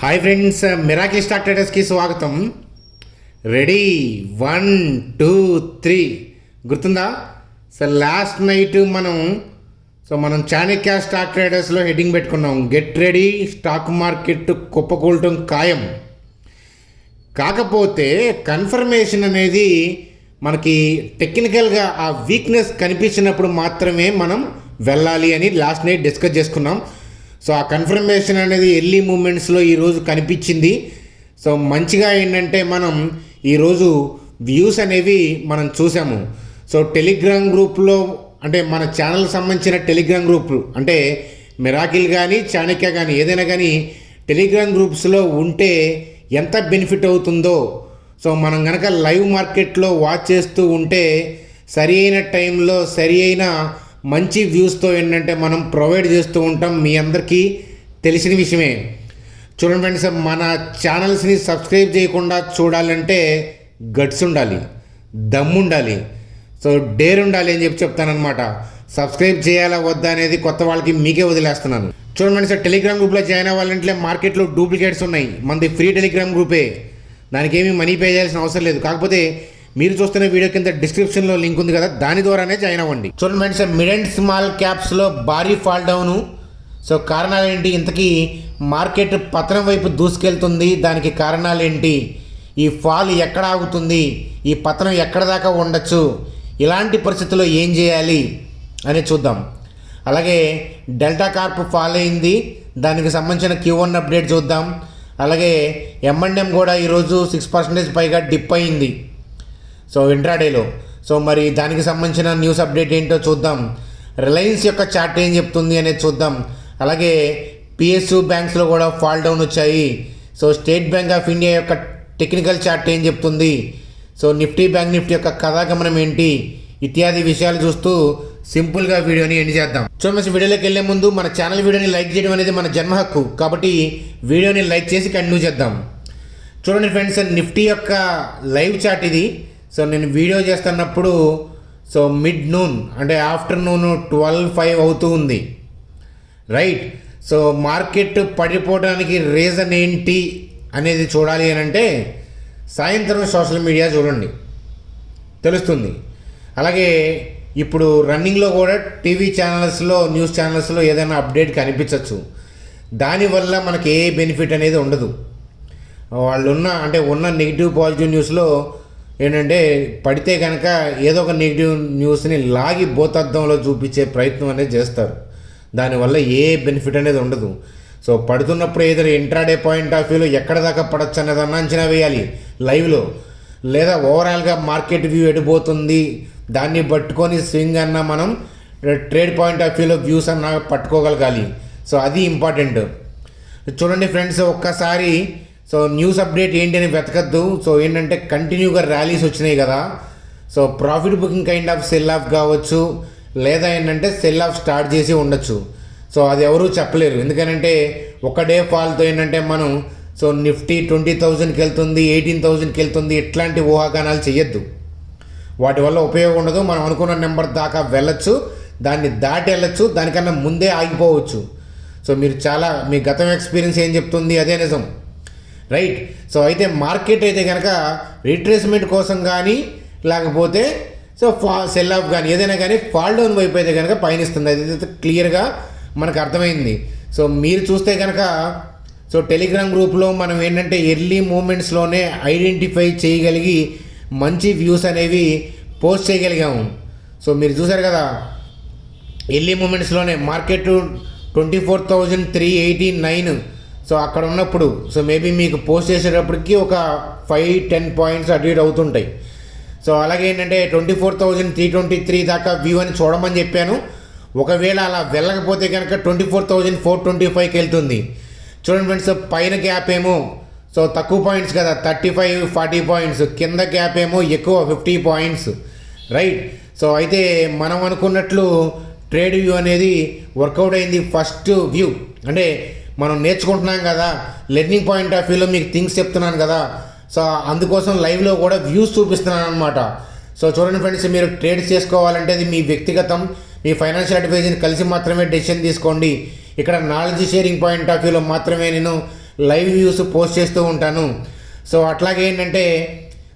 Hi friends, miracle stock ట్రేడర్స్కి స్వాగతం. Ready 1 2 3 గుర్తుందా? Last night మనం చాణక్య స్టాక్ ట్రేడర్స్లో హెడ్డింగ్ పెట్టుకున్నాం, గెట్ రెడీ స్టాక్ మార్కెట్ కుప్పకూలటం ఖాయం. కాకపోతే కన్ఫర్మేషన్ అనేది మనకి టెక్నికల్గా ఆ వీక్నెస్ కనిపించినప్పుడు మాత్రమే మనం వెళ్ళాలి అని లాస్ట్ నైట్ డిస్కస్ చేసుకున్నాం. సో ఆ కన్ఫర్మేషన్ అనేది ఎర్లీ మూమెంట్స్లో ఈరోజు కనిపించింది. సో మంచిగా ఏంటంటే మనం ఈరోజు వ్యూస్ అనేవి మనం చూసాము. సో టెలిగ్రామ్ గ్రూప్లో అంటే మన ఛానల్కి సంబంధించిన టెలిగ్రామ్ గ్రూప్ అంటే మిరాకిల్ కానీ చాణక్య కానీ ఏదైనా కానీ టెలిగ్రామ్ గ్రూప్స్లో ఉంటే ఎంత బెనిఫిట్ అవుతుందో, సో మనం కనుక లైవ్ మార్కెట్లో వాచ్ చేస్తూ ఉంటే సరి అయిన టైంలో సరి అయిన మంచి వ్యూస్తో ఏంటంటే మనం ప్రొవైడ్ చేస్తూ ఉంటాం. మీ అందరికీ తెలిసిన విషయమే. చూడండి ఫ్రెండ్స్, మన ఛానల్స్ని సబ్స్క్రైబ్ చేయకుండా చూడాలంటే గట్స్ ఉండాలి, దమ్ము ఉండాలి, సో డేర్ ఉండాలి అని చెప్తానమాట. సబ్స్క్రైబ్ చేయాలా వద్దా అనేది కొత్త వాళ్ళకి మీకే వదిలేస్తున్నాను. చూడండి ఫ్రెండ్స్, టెలిగ్రామ్ గ్రూప్లో జాయిన్ అవ్వాలంటే మార్కెట్లో డూప్లికేట్స్ ఉన్నాయి. మనది ఫ్రీ టెలిగ్రామ్ గ్రూపే, దానికి ఏమీ మనీ పే చేయాల్సిన అవసరం లేదు. కాకపోతే మీరు చూస్తున్న వీడియో కింద డిస్క్రిప్షన్లో లింక్ ఉంది కదా, దాని ద్వారానే జాయిన్ అవ్వండి. చూడండి ఫ్రెండ్స్, మిడ్ అండ్ స్మాల్ క్యాప్స్లో భారీ ఫాల్ డౌను. సో కారణాలు ఏంటి? ఇంతకీ మార్కెట్ పతనం వైపు దూసుకెళ్తుంది, దానికి కారణాలు ఏంటి? ఈ ఫాల్ ఎక్కడ ఆగుతుంది? ఈ పతనం ఎక్కడ దాకా ఉండొచ్చు? ఇలాంటి పరిస్థితుల్లో ఏం చేయాలి అనేది చూద్దాం. అలాగే డెల్టా కార్ప్ ఫాల్ అయింది, దానికి సంబంధించిన Q1 అప్డేట్ చూద్దాం. అలాగే M&M కూడా ఈరోజు 6% పైగా డిప్ అయింది సో ఇంట్రాడేలో. సో మరి దానికి సంబంధించిన న్యూస్ అప్డేట్ ఏంటో చూద్దాం. రిలయన్స్ యొక్క చార్ట్ ఏం చెప్తుంది అనేది చూద్దాం. అలాగే PSU బ్యాంక్స్లో కూడా ఫాల్ డౌన్ వచ్చాయి. So state bank of India యొక్క టెక్నికల్ చార్ట్ ఏం చెప్తుంది? సో బ్యాంక్ నిఫ్టీ యొక్క కథాగమనం ఏంటి? ఇత్యాది విషయాలు చూస్తూ సింపుల్గా వీడియోని ఎండ్ చేద్దాం. చూడండి, వీడియోలోకి వెళ్ళే ముందు మన ఛానల్ వీడియోని లైక్ చేయడం అనేది మన జన్మ హక్కు, కాబట్టి వీడియోని లైక్ చేసి కంటిన్యూ చేద్దాం. చూడండి ఫ్రెండ్స్, నిఫ్టీ యొక్క లైవ్ చార్ట్ ఇది. సో నేను వీడియో చేస్తున్నప్పుడు సో మిడ్ నూన్ అంటే ఆఫ్టర్నూన్ 12:05 అవుతూ ఉంది, రైట్. సో మార్కెట్ పడిపోవడానికి రీజన్ ఏంటి అనేది చూడాలి అని అంటే సాయంత్రం సోషల్ మీడియా చూడండి, తెలుస్తుంది. అలాగే ఇప్పుడు రన్నింగ్లో కూడా టీవీ ఛానల్స్లో న్యూస్ ఛానల్స్లో ఏదైనా అప్డేట్ కనిపించవచ్చు. దానివల్ల మనకి ఏ బెనిఫిట్ అనేది ఉండదు. వాళ్ళు ఉన్న నెగిటివ్ పాజిటివ్ న్యూస్లో ఏంటంటే పడితే కనుక ఏదో ఒక నెగిటివ్ న్యూస్ని లాగి భూతద్దంలో చూపించే ప్రయత్నం అనేది చేస్తారు. దానివల్ల ఏ బెనిఫిట్ అనేది ఉండదు. సో పడుతున్నప్పుడు ఏదో ఇంట్రాడే పాయింట్ ఆఫ్ వ్యూలో ఎక్కడ దాకా పడచ్చు అనేదన్నా అంచనా వేయాలి లైవ్లో, లేదా ఓవరాల్గా మార్కెట్ వ్యూ ఎడిపోతుంది దాన్ని పట్టుకొని స్వింగ్ అన్నా మనం ట్రేడ్ పాయింట్ ఆఫ్ వ్యూలో వ్యూస్ అన్నా పట్టుకోగలగాలి. సో అది ఇంపార్టెంట్. చూడండి ఫ్రెండ్స్, ఒక్కసారి సో న్యూస్ అప్డేట్ ఏంటి అని వెతకద్దు. సో ఏంటంటే కంటిన్యూగా ర్యాలీస్ వచ్చినాయి కదా, so profit booking kind of cell of కావచ్చు, లేదా ఏంటంటే సెల్ ఆఫ్ స్టార్ట్ చేసి ఉండొచ్చు. సో అది ఎవరూ చెప్పలేరు. ఎందుకంటే ఒక డే ఫాల్తో ఏంటంటే మనం సో నిఫ్టీ 20,000కి వెళ్తుంది, 18,000కి వెళ్తుంది, ఇట్లాంటి ఊహాగానాలు చేయొద్దు. వాటి వల్ల ఉపయోగం ఉండదు. మనం అనుకున్న నెంబర్ దాకా వెళ్ళొచ్చు, దాన్ని దాటి వెళ్ళొచ్చు, దానికన్నా ముందే ఆగిపోవచ్చు. సో మీ గతం ఎక్స్పీరియన్స్ ఏం చెప్తుంది? అదే నిజం, రైట్. సో అయితే మార్కెట్ అయితే కనుక రీట్రేస్మెంట్ కోసం కానీ లేకపోతే సో సెల్ ఆఫ్ కానీ ఏదైనా కానీ ఫాల్ డౌన్ వైపు అయితే కనుక పయనిస్తుంది. అది క్లియర్గా మనకు అర్థమైంది. సో మీరు చూస్తే కనుక సో టెలిగ్రామ్ గ్రూప్లో మనం ఏంటంటే ఎర్లీ మూమెంట్స్లోనే ఐడెంటిఫై చేయగలిగి మంచి వ్యూస్ అనేవి పోస్ట్ చేయగలిగాము. సో మీరు చూసారు కదా, ఎర్లీ మూమెంట్స్లోనే మార్కెట్ 24,389 సో అక్కడ ఉన్నప్పుడు సో మేబీ మీకు పోస్ట్ చేసేటప్పటికి ఒక 5-10 పాయింట్స్ అటు ఇటు అవుతుంటాయి. సో అలాగే ఏంటంటే 24,323 దాకా వ్యూ అని చూడమని చెప్పాను. ఒకవేళ అలా వెళ్ళకపోతే కనుక 24,425కి వెళ్తుంది. చూడండి ఫ్రెండ్స్, పైన గ్యాప్ ఏమో సో తక్కువ పాయింట్స్ కదా, 35-40 పాయింట్స్, కింద గ్యాప్ ఏమో ఎక్కువ 50 పాయింట్స్, రైట్. సో అయితే మనం అనుకున్నట్లు ట్రేడ్ వ్యూ అనేది వర్కౌట్ అయింది. ఫస్ట్ వ్యూ అంటే మనం నేర్చుకుంటున్నాం కదా, లెర్నింగ్ పాయింట్ ఆఫ్ వ్యూలో మీకు థింగ్స్ చెప్తున్నాను కదా, సో అందుకోసం లైవ్లో కూడా వ్యూస్ చూపిస్తున్నాను అనమాట. సో చూడండి ఫ్రెండ్స్, మీరు ట్రేడ్ చేసుకోవాలంటే అది మీ వ్యక్తిగతం, మీ ఫైనాన్షియల్ అడ్వైజర్ని కలిసి మాత్రమే డెసిషన్ తీసుకోండి. ఇక్కడ నాలెడ్జ్ షేరింగ్ పాయింట్ ఆఫ్ వ్యూలో మాత్రమే నేను లైవ్ వ్యూస్ పోస్ట్ చేస్తూ ఉంటాను. సో అట్లాగే ఏంటంటే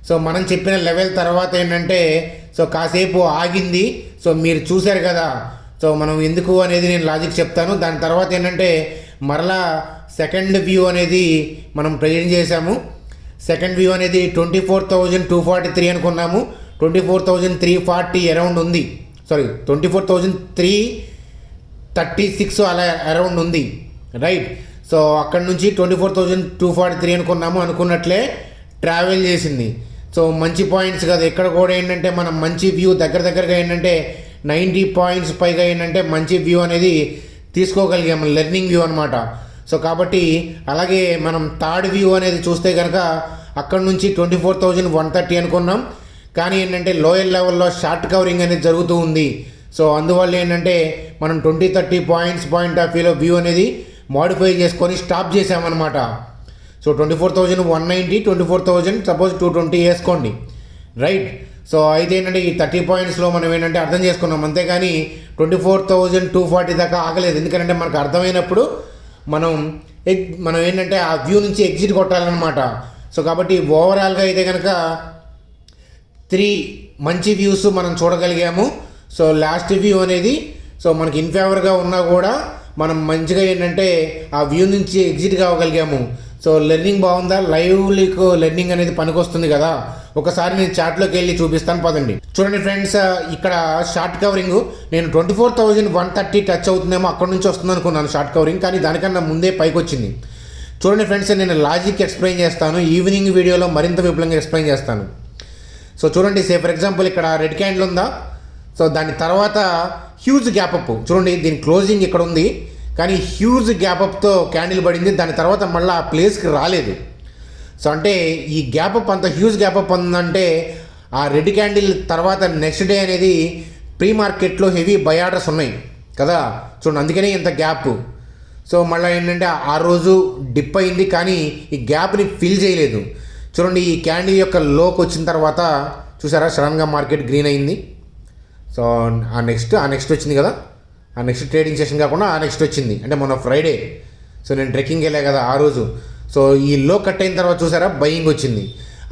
సో మనం చెప్పిన లెవెల్ తర్వాత ఏంటంటే సో కాసేపు ఆగింది. సో మీరు చూశారు కదా, సో మనం ఎందుకు అనేది నేను లాజిక్ చెప్తాను. దాని తర్వాత ఏంటంటే మరలా సెకండ్ వ్యూ అనేది మనం ప్రజెంట్ చేశాము. సెకండ్ వ్యూ అనేది 24,243 అనుకున్నాము. 24,340 అరౌండ్ ఉంది. సారీ 24,336 అలా అరౌండ్ ఉంది, రైట్. సో అక్కడ నుంచి 24,243 అనుకున్నట్లే ట్రావెల్ చేసింది. సో మంచి పాయింట్స్ కదా. ఇక్కడ కూడా ఏంటంటే మనం మంచి వ్యూ దగ్గరగా ఏంటంటే 90 పాయింట్స్ పైగా ఏంటంటే మంచి వ్యూ అనేది తీసుకోగలిగాము, లెర్నింగ్ వ్యూ అనమాట. సో కాబట్టి అలాగే మనం థర్డ్ వ్యూ అనేది చూస్తే కనుక అక్కడ నుంచి 24,130 అనుకున్నాం. కానీ ఏంటంటే లోయర్ లెవెల్లో షార్ట్ కవరింగ్ అనేది జరుగుతూ ఉంది. సో అందువల్ల ఏంటంటే మనం 20-30 పాయింట్ ఆఫ్ వ్యూ అనేది మోడిఫై చేసుకొని స్టాప్ చేసామన్నమాట. సో 24,190, 24,000 సపోజ్ 220 వేసుకోండి, రైట్. సో అయితే ఏంటంటే ఈ 30 పాయింట్స్లో మనం ఏంటంటే అర్థం చేసుకున్నాం, అంతేగాని 24,240 దాకా ఆగలేదు. ఎందుకంటే మనకు అర్థమైనప్పుడు మనం ఏంటంటే ఆ వ్యూ నుంచి ఎగ్జిట్ కొట్టాలన్నమాట. సో కాబట్టి ఓవరాల్గా అయితే కనుక 3 మంచి వ్యూస్ మనం చూడగలిగాము. సో లాస్ట్ వ్యూ అనేది సో మనకి ఇన్ఫేవర్గా ఉన్నా కూడా మనం మంచిగా ఏంటంటే ఆ వ్యూ నుంచి ఎగ్జిట్ కావగలిగాము. సో లెర్నింగ్ బాగుందా? లైవ్లీకు లెర్నింగ్ అనేది పనికొస్తుంది కదా. ఒకసారి నేను చాట్లోకి వెళ్ళి చూపిస్తాను, పదండి. చూడండి ఫ్రెండ్స్, ఇక్కడ షార్ట్ కవరింగ్ నేను 24,130 టచ్ అవుతుందేమో అక్కడ నుంచి వస్తుంది అనుకున్నాను షార్ట్ కవరింగ్, కానీ దానికన్నా ముందే పైకి వచ్చింది. చూడండి ఫ్రెండ్స్, నేను లాజిక్ ఎక్స్ప్లెయిన్ చేస్తాను, ఈవినింగ్ వీడియోలో మరింత విపులంగా ఎక్స్ప్లెయిన్ చేస్తాను. సో చూడండి, ఫర్ ఎగ్జాంపుల్ ఇక్కడ రెడ్ క్యాండిల్ ఉందా. సో దాని తర్వాత హ్యూజ్ గ్యాప్ అప్, చూడండి దీని క్లోజింగ్ ఇక్కడ ఉంది, కానీ హ్యూజ్ గ్యాప్ అప్తో క్యాండిల్ పడింది. దాని తర్వాత మళ్ళీ ఆ ప్లేస్కి రాలేదు. సో అంటే ఈ గ్యాప్ అప్ అంత హ్యూజ్ గ్యాప్ అప్ ఉందంటే ఆ రెడ్ క్యాండిల్ తర్వాత నెక్స్ట్ డే అనేది ప్రీ మార్కెట్లో హెవీ బై ఆర్డర్స్ ఉన్నాయి కదా. చూడండి అందుకనే ఇంత గ్యాప్. సో మళ్ళీ ఏంటంటే ఆ రోజు డిప్ అయింది, కానీ ఈ గ్యాప్ని ఫిల్ చేయలేదు. చూడండి ఈ క్యాండిల్ యొక్క లోకి వచ్చిన తర్వాత చూసారా సడన్గా మార్కెట్ గ్రీన్ అయింది. సో ఆ నెక్స్ట్ వచ్చింది కదా, ఆ నెక్స్ట్ ట్రేడింగ్ సెషన్ కాకుండా ఆ నెక్స్ట్ వచ్చింది, అంటే మొన్న ఫ్రైడే. సో నేను ట్రెక్కింగ్ వెళ్ళా కదా ఆ రోజు. సో ఈ లో కట్ అయిన తర్వాత చూసారా బయింగ్ వచ్చింది.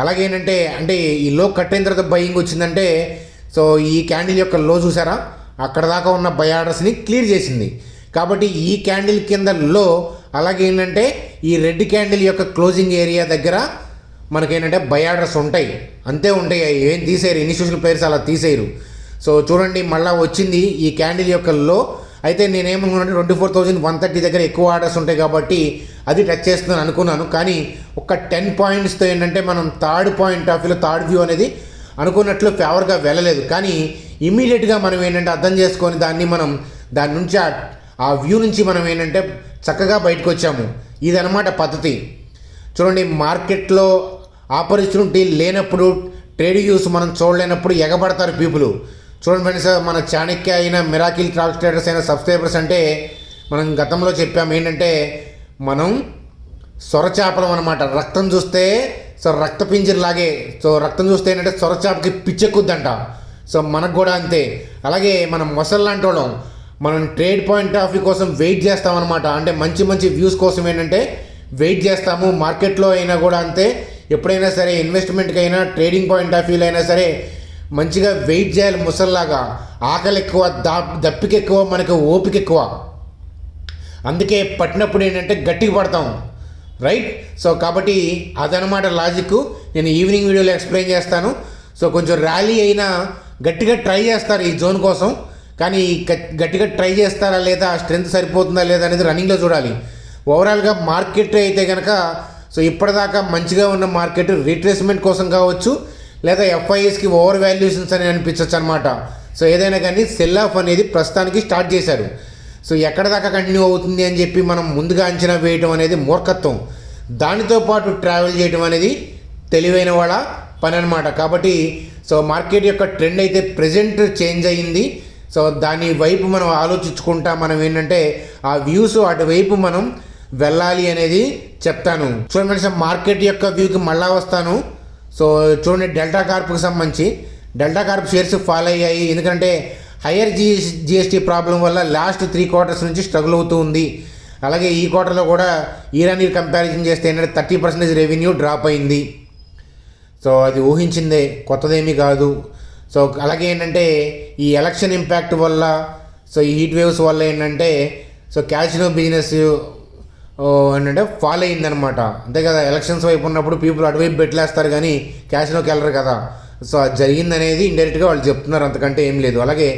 అలాగే ఏంటంటే ఈ లో కట్ అయిన తర్వాత బయింగ్ వచ్చిందంటే సో ఈ క్యాండిల్ యొక్క లో చూసారా అక్కడ దాకా ఉన్న బై ఆర్డర్స్ని క్లియర్ చేసింది. కాబట్టి ఈ క్యాండిల్ కింద లో, అలాగే ఏంటంటే ఈ రెడ్ క్యాండిల్ యొక్క క్లోజింగ్ ఏరియా దగ్గర మనకేంటంటే బై ఆర్డర్స్ ఉంటాయి, అంతే ఉంటాయి, ఏం తీసేయరు, ఇన్స్టిట్యూషనల్ ప్లేయర్స్ అలా తీసేయరు. సో చూడండి మళ్ళీ వచ్చింది ఈ క్యాండిల్ యొక్క లో. అయితే నేనేమనుకున్నానంటే 24,130 దగ్గర ఎక్కువ ఆర్డర్స్ ఉంటాయి కాబట్టి అది టచ్ చేస్తుందని అనుకున్నాను. కానీ ఒక 10 పాయింట్స్తో ఏంటంటే మనం థర్డ్ వ్యూ అనేది అనుకున్నట్లు ఫేవర్గా వెళ్ళలేదు. కానీ ఇమ్మీడియట్గా మనం ఏంటంటే అర్థం చేసుకొని దాని నుంచి ఆ వ్యూ నుంచి మనం ఏంటంటే చక్కగా బయటకు వచ్చాము. ఇదనమాట పద్ధతి. చూడండి మార్కెట్లో ఆపర్చునిటీ లేనప్పుడు, ట్రేడ్ వ్యూస్ మనం చూడలేనప్పుడు ఎగబడతారు పీపుల్. చూడండి ఫ్రెండ్స్, మన చాణక్య అయినా మిరాకిల్ ట్రాక్ ట్రేడర్స్ అయినా సబ్స్క్రైబర్స్ అంటే మనం గతంలో చెప్పాము ఏంటంటే మనం సొరచేపలం అనమాట. రక్తం చూస్తే సో రక్త పింజర్లాగే, సో రక్తం చూస్తే ఏంటంటే సొరచేపకి పిచ్చెక్కుద్దంట. సో మనకు కూడా అంతే. అలాగే మనం మొసలు లాంటి వాళ్ళం, మనం ట్రేడ్ పాయింట్ ఆఫ్ వ్యూ కోసం వెయిట్ చేస్తామన్నమాట. అంటే మంచి వ్యూస్ కోసం ఏంటంటే వెయిట్ చేస్తాము. మార్కెట్లో అయినా కూడా అంతే, ఎప్పుడైనా సరే ఇన్వెస్ట్మెంట్కి అయినా ట్రేడింగ్ పాయింట్ ఆఫ్ వ్యూలో అయినా సరే మంచిగా వెయిట్ చేయాలి. ముసల్లాగా ఆకలి ఎక్కువ, దప్పిక ఎక్కువ, మనకు ఓపిక ఎక్కువ. అందుకే పట్టినప్పుడు ఏంటంటే గట్టిగా పడతాం, రైట్. సో కాబట్టి అదనమాట లాజిక్. నేను ఈవినింగ్ వీడియోలో ఎక్స్ప్లెయిన్ చేస్తాను. సో కొంచెం ర్యాలీ అయినా గట్టిగా ట్రై చేస్తారు ఈ జోన్ కోసం, కానీ గట్టిగా ట్రై చేస్తారా లేదా, స్ట్రెంత్ సరిపోతుందా లేదా అనేది రన్నింగ్లో చూడాలి. ఓవరాల్గా మార్కెట్ అయితే కనుక సో ఇప్పటిదాకా మంచిగా ఉన్న మార్కెట్ రీట్రేస్మెంట్ కోసం కావచ్చు, లేదా ఎఫ్ఐఎస్కి ఓవర్ వాల్యుయేషన్స్ అని అనిపించవచ్చు అనమాట. సో ఏదైనా కానీ సెల్ ఆఫ్ అనేది ప్రస్తుతానికి స్టార్ట్ చేశారు. సో ఎక్కడ దాకా కంటిన్యూ అవుతుంది అని చెప్పి మనం ముందుగా అంచనా వేయడం అనేది మూర్ఖత్వం. దానితో పాటు ట్రావెల్ చేయడం అనేది తెలివైన వాళ్ళ పని అనమాట. కాబట్టి సో మార్కెట్ యొక్క ట్రెండ్ అయితే ప్రెజెంట్ చేంజ్ అయ్యింది. సో దాని వైపు మనం ఆలోచించుకుంటా మనం ఏంటంటే ఆ వ్యూస్ అటువైపు మనం వెళ్ళాలి అనేది చెప్తాను. చూడండి ఫ్రెండ్స్, మార్కెట్ యొక్క వ్యూకి మళ్ళా వస్తాను. సో చూడండి డెల్టా కార్ప్కి సంబంధించి డెల్టా కార్ప్ షేర్స్ ఫాలో అయ్యాయి. ఎందుకంటే హయ్యర్ జిఎస్టీ ప్రాబ్లం వల్ల లాస్ట్ 3 quarters నుంచి స్ట్రగుల్ అవుతూ ఉంది. అలాగే ఈ క్వార్టర్లో కూడా ఇయర్ కంపారిజన్ చేస్తే ఏంటంటే 30% రెవెన్యూ డ్రాప్ అయింది. సో అది ఊహించిందే, కొత్తదేమీ కాదు. సో అలాగే ఏంటంటే ఈ ఎలక్షన్ ఇంపాక్ట్ వల్ల, సో ఈ హీట్ వేవ్స్ వల్ల ఏంటంటే సో క్యాసినో బిజినెస్ ఏంటంటే ఫాలో అయిందనమాట. అంతే కదా, ఎలక్షన్స్ వైపు ఉన్నప్పుడు పీపుల్ అటువైపు బెట్లేస్తారు కానీ క్యాసినోకి వెళ్ళరు కదా. సో అది జరిగిందనేది ఇండైరెక్ట్గా వాళ్ళు చెప్తున్నారు, అంతకంటే ఏం లేదు. అలాగే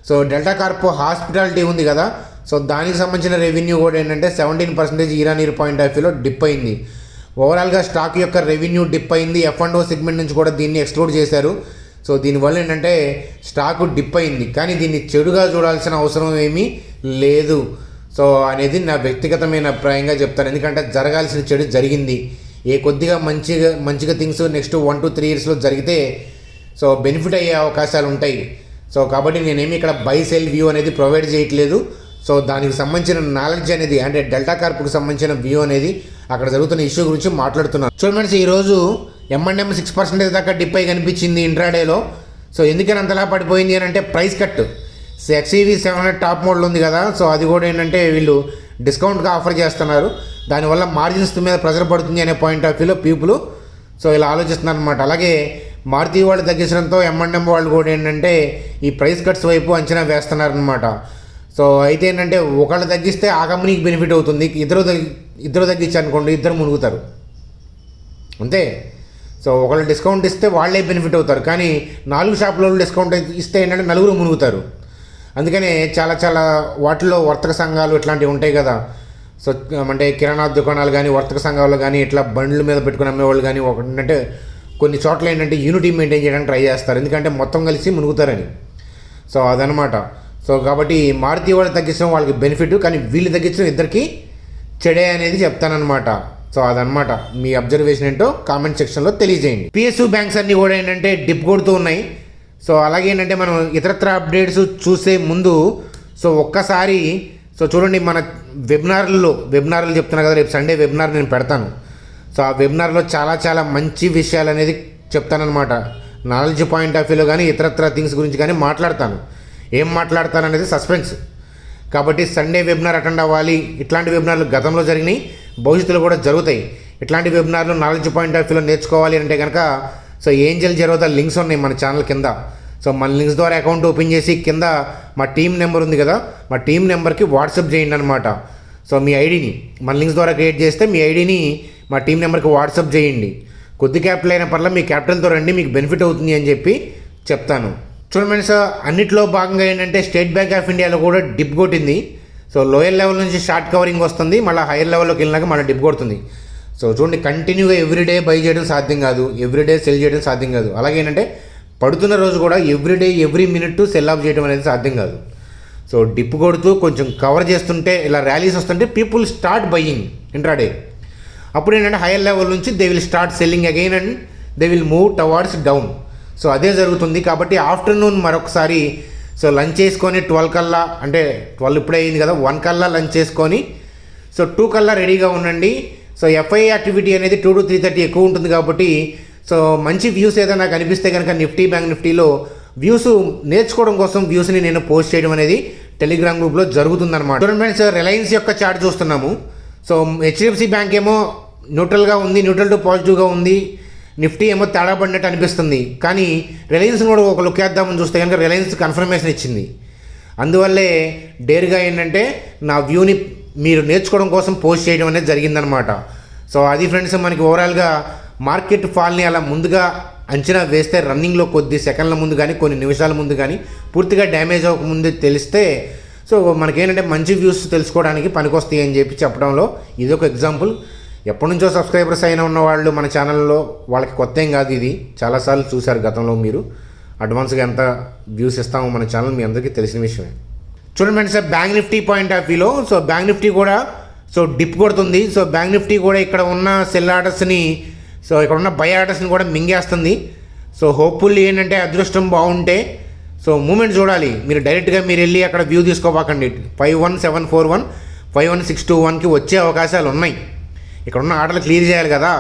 సో డెల్టా కార్ప్ హాస్పిటాలిటీ ఉంది కదా, సో దానికి సంబంధించిన రెవెన్యూ కూడా ఏంటంటే 17% ఇయర్ పాయింట్ ఆఫ్ వ్యూలో డిప్ అయింది. ఓవరాల్గా స్టాక్ యొక్క రెవెన్యూ డిప్ అయింది. F&O సెగ్మెంట్ నుంచి కూడా దీన్ని ఎక్స్క్లూడ్ చేశారు. సో దీనివల్ల ఏంటంటే స్టాకు డిప్ అయింది, కానీ దీన్ని చెడుగా చూడాల్సిన అవసరం ఏమీ లేదు. సో అనేది నా వ్యక్తిగతమైన అభిప్రాయంగా చెప్తాను. ఎందుకంటే జరగాల్సిన చెడు జరిగింది. ఏ కొద్దిగా మంచిగా థింగ్స్ నెక్స్ట్ 1 to 3 ఇయర్స్లో జరిగితే సో బెనిఫిట్ అయ్యే అవకాశాలు ఉంటాయి. సో కాబట్టి నేనేమి ఇక్కడ బై సెల్ వ్యూ అనేది ప్రొవైడ్ చేయట్లేదు. సో దానికి సంబంధించిన నాలెడ్జ్ అనేది అంటే డెల్టా కార్ప్కి సంబంధించిన వ్యూ అనేది అక్కడ జరుగుతున్న ఇష్యూ గురించి మాట్లాడుతున్నాను. చూడండి, ఈరోజు M&M 6% దాకా డిప్ అయి కనిపించింది ఇంట్రాడేలో. సో ఎందుకని అంతలా పడిపోయింది అని అంటే price cut. XEV 700 top model ఉంది కదా, సో అది కూడా ఏంటంటే వీళ్ళు డిస్కౌంట్గా ఆఫర్ చేస్తున్నారు. దానివల్ల మార్జిన్స్ మీద ప్రెజర్ పడుతుంది అనే పాయింట్ ఆఫ్ వ్యూలో పీపుల్ సో ఇలా ఆలోచిస్తున్నారు అనమాట. అలాగే మారుతి వాళ్ళు తగ్గించడంతో M&M వాళ్ళు కూడా ఏంటంటే ఈ ప్రైస్ కట్స్ వైపు అంచనా వేస్తున్నారనమాట. సో అయితే ఏంటంటే ఒకళ్ళు తగ్గిస్తే ఆ కంపెనీకి బెనిఫిట్ అవుతుంది, ఇద్దరు తగ్గించారనుకోండి ఇద్దరు మునుగుతారు అంతే. సో ఒకళ్ళు డిస్కౌంట్ ఇస్తే వాళ్ళే బెనిఫిట్ అవుతారు, కానీ 4 షాపుల డిస్కౌంట్ ఇస్తే ఏంటంటే నలుగురు మునుగుతారు. అందుకనే చాలా వాటిల్లో వర్తక సంఘాలు ఇట్లాంటివి ఉంటాయి కదా. సో అంటే కిరాణా దుకాణాలు కానీ వర్తక సంఘాలు కానీ ఇట్లా బండ్ల మీద పెట్టుకుని అమ్మేవాళ్ళు కానీ ఒకటంటే కొన్ని చోట్ల ఏంటంటే యూనిటీ మెయింటైన్ చేయడానికి ట్రై చేస్తారు, ఎందుకంటే మొత్తం కలిసి మునుగుతారని. సో అదనమాట. సో కాబట్టి మారుతి వాళ్ళు తగ్గించడం వాళ్ళకి బెనిఫిట్, కానీ వీళ్ళు తగ్గించడం ఇద్దరికి చెడే అనేది చెప్తానమాట. సో అదనమాట. మీ అబ్జర్వేషన్ ఏంటో కామెంట్ సెక్షన్లో తెలియజేయండి. PSU బ్యాంక్స్ అన్నీ కూడా ఏంటంటే డిప్ కొడుతూ ఉన్నాయి. సో అలాగే ఏంటంటే మనం ఇతరత్ర అప్డేట్స్ చూసే ముందు సో ఒక్కసారి సో చూడండి, మన వెబినార్లు చెప్తున్నా కదా, రేపు సండే వెబినార్ నేను పెడతాను. సో ఆ వెబినార్లో చాలా మంచి విషయాలు అనేది చెప్తానమాట. నాలెడ్జ్ పాయింట్ ఆఫ్ వ్యూలో కానీ ఇతరత్ర థింగ్స్ గురించి కానీ మాట్లాడతాను. ఏం మాట్లాడతాను అనేది సస్పెన్స్. కాబట్టి సండే వెబినార్ అటెండ్ అవ్వాలి. ఇట్లాంటి వెబినార్లు గతంలో జరిగినాయి, భవిష్యత్తులో కూడా జరుగుతాయి. ఇట్లాంటి వెబినార్లు నాలెడ్జ్ పాయింట్ ఆఫ్ వ్యూలో నేర్చుకోవాలి అంటే కనుక సో ఏంజల్ జరోదా లింక్స్ ఉన్నాయి మన ఛానల్ కింద. సో మన లింక్స్ ద్వారా అకౌంట్ ఓపెన్ చేసి కింద మా టీం నెంబర్ ఉంది కదా, మా టీం నెంబర్కి వాట్సాప్ చేయండి అనమాట. సో మీ ఐడిని మన లింక్స్ ద్వారా క్రియేట్ చేస్తే మీ ఐడిని మా టీం నెంబర్కి వాట్సాప్ చేయండి. కొద్ది క్యాపిటల్ అయిన పర్లేదు మీ క్యాపిటల్తో రండి, మీకు బెనిఫిట్ అవుతుంది అని చెప్పి చెప్తాను. చూడండి సార్, అన్నిట్లో భాగంగా ఏంటంటే స్టేట్ బ్యాంక్ ఆఫ్ ఇండియాలో కూడా డిప్ కొట్టింది. సో లోయర్ లెవెల్ నుంచి షార్ట్ కవరింగ్ వస్తుంది, మళ్ళీ హైయర్ లెవెల్లోకి వెళ్ళినాక మళ్ళీ డిప్ కొడుతుంది. సో చూడండి, కంటిన్యూగా ఎవ్రీడే బై చేయడం సాధ్యం కాదు, ఎవ్రీడే సెల్ చేయడం సాధ్యం కాదు. అలాగే ఏంటంటే పడుతున్న రోజు కూడా everyday every minute cell of చేయడం అనేది సాధ్యం కాదు. సో డిప్ కొడుతూ కొంచెం కవర్ చేస్తుంటే ఇలా ర్యాలీస్ వస్తుంటే పీపుల్ స్టార్ట్ బయ్యింగ్ ఇంట్రాడే. అప్పుడు ఏంటంటే హైయర్ లెవెల్ నుంచి they will start selling again and they will move towards down. So అదే జరుగుతుంది. కాబట్టి ఆఫ్టర్నూన్ మరొకసారి సో లంచ్ చేసుకొని 12 కల్లా, అంటే 12 ఇప్పుడే అయింది కదా, 1 కల్లా లంచ్ చేసుకొని సో 2 కల్లా రెడీగా ఉండండి. సో FI యాక్టివిటీ అనేది 2 to 3:30 ఎక్కువ ఉంటుంది. కాబట్టి సో మంచి వ్యూస్ ఏదైనా నాకు అనిపిస్తే కనుక బ్యాంక్ నిఫ్టీలో వ్యూస్ నేర్చుకోవడం కోసం వ్యూస్ని నేను పోస్ట్ చేయడం అనేది టెలిగ్రామ్ గ్రూప్లో జరుగుతుందన్నమాట. చూడండి సార్, రిలయన్స్ యొక్క చార్ట్ చూస్తున్నాము. సో HDFC బ్యాంక్ ఏమో న్యూట్రల్గా ఉంది, న్యూట్రల్ టు పాజిటివ్గా ఉంది. నిఫ్టీ ఏమో తేడా పడినట్టు అనిపిస్తుంది. కానీ రిలయన్స్ కూడా ఒక లుక్ వేద్దామని చూస్తే కనుక రిలయన్స్ కన్ఫర్మేషన్ ఇచ్చింది. అందువల్లే డేర్గా ఏంటంటే నా వ్యూని మీరు నేర్చుకోవడం కోసం పోస్ట్ చేయడం అనేది జరిగిందనమాట. సో అది ఫ్రెండ్స్, మనకి ఓవరాల్గా మార్కెట్ ఫాల్ని అలా ముందుగా అంచనా వేస్తే రన్నింగ్లో కొద్ది సెకండ్ల ముందు కానీ కొన్ని నిమిషాల ముందు కానీ పూర్తిగా డ్యామేజ్ అవ్వకముందు తెలిస్తే సో మనకేంటంటే మంచి వ్యూస్ తెలుసుకోవడానికి పనికొస్తాయి అని చెప్పి చెప్పడంలో ఇది ఒక ఎగ్జాంపుల్. ఎప్పటి నుంచో సబ్స్క్రైబర్స్ అయినా ఉన్న వాళ్ళు మన ఛానల్లో వాళ్ళకి కొత్త ఏం కాదు, ఇది చాలాసార్లు చూశారు గతంలో. మీరు అడ్వాన్స్గా ఎంత వ్యూస్ ఇస్తామో మన ఛానల్ మీ అందరికీ తెలిసిన విషయమే. చూడండి sir, bank Nifty point of వ్యూలో సో బ్యాంక్ నిఫ్టీ కూడా సో డిప్ కొడుతుంది. సో బ్యాంక్ నిఫ్టీ కూడా ఇక్కడ ఉన్న సెల్ ఆర్డర్స్ని సో ఇక్కడ ఉన్న బై ఆర్డర్స్ని కూడా మింగేస్తుంది. సో హోప్ఫుల్లీ ఏంటంటే అదృష్టం బాగుంటే సో మూమెంట్ చూడాలి. మీరు డైరెక్ట్గా మీరు వెళ్ళి అక్కడ వ్యూ తీసుకోబాకండి. 51741 51621కి వచ్చే అవకాశాలు ఉన్నాయి. ఇక్కడ ఉన్న ఆర్డర్లు క్లియర్ చేయాలి కదా,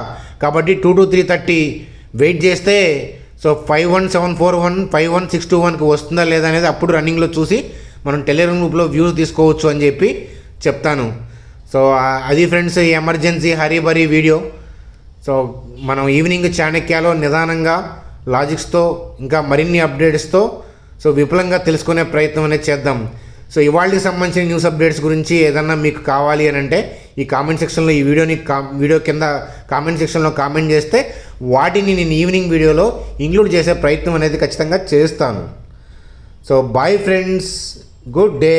కాబట్టి 2 to 3:30 వెయిట్ చేస్తే సో 51741 51621కి వస్తుందా లేదా అనేది అప్పుడు రన్నింగ్లో చూసి మనం టెలిగ్రామ్ గ్రూప్లో వ్యూస్ తీసుకోవచ్చు అని చెప్పి చెప్తాను. సో అది ఫ్రెండ్స్ ఈ ఎమర్జెన్సీ హరీబరీ వీడియో. సో మనం ఈవినింగ్ చాణక్యాలో నిదానంగా లాజిక్స్తో ఇంకా మరిన్ని అప్డేట్స్తో సో విపులంగా తెలుసుకునే ప్రయత్నం అనేది చేద్దాం. సో ఇవాళకి సంబంధించిన న్యూస్ అప్డేట్స్ గురించి ఏదన్నా మీకు కావాలి అని అంటే ఈ కామెంట్ సెక్షన్లో ఈ వీడియో కింద కామెంట్ సెక్షన్లో కామెంట్ చేస్తే వాటిని నేను ఈవినింగ్ వీడియోలో ఇంక్లూడ్ చేసే ప్రయత్నం అనేది ఖచ్చితంగా చేస్తాను. So bye friends, good day.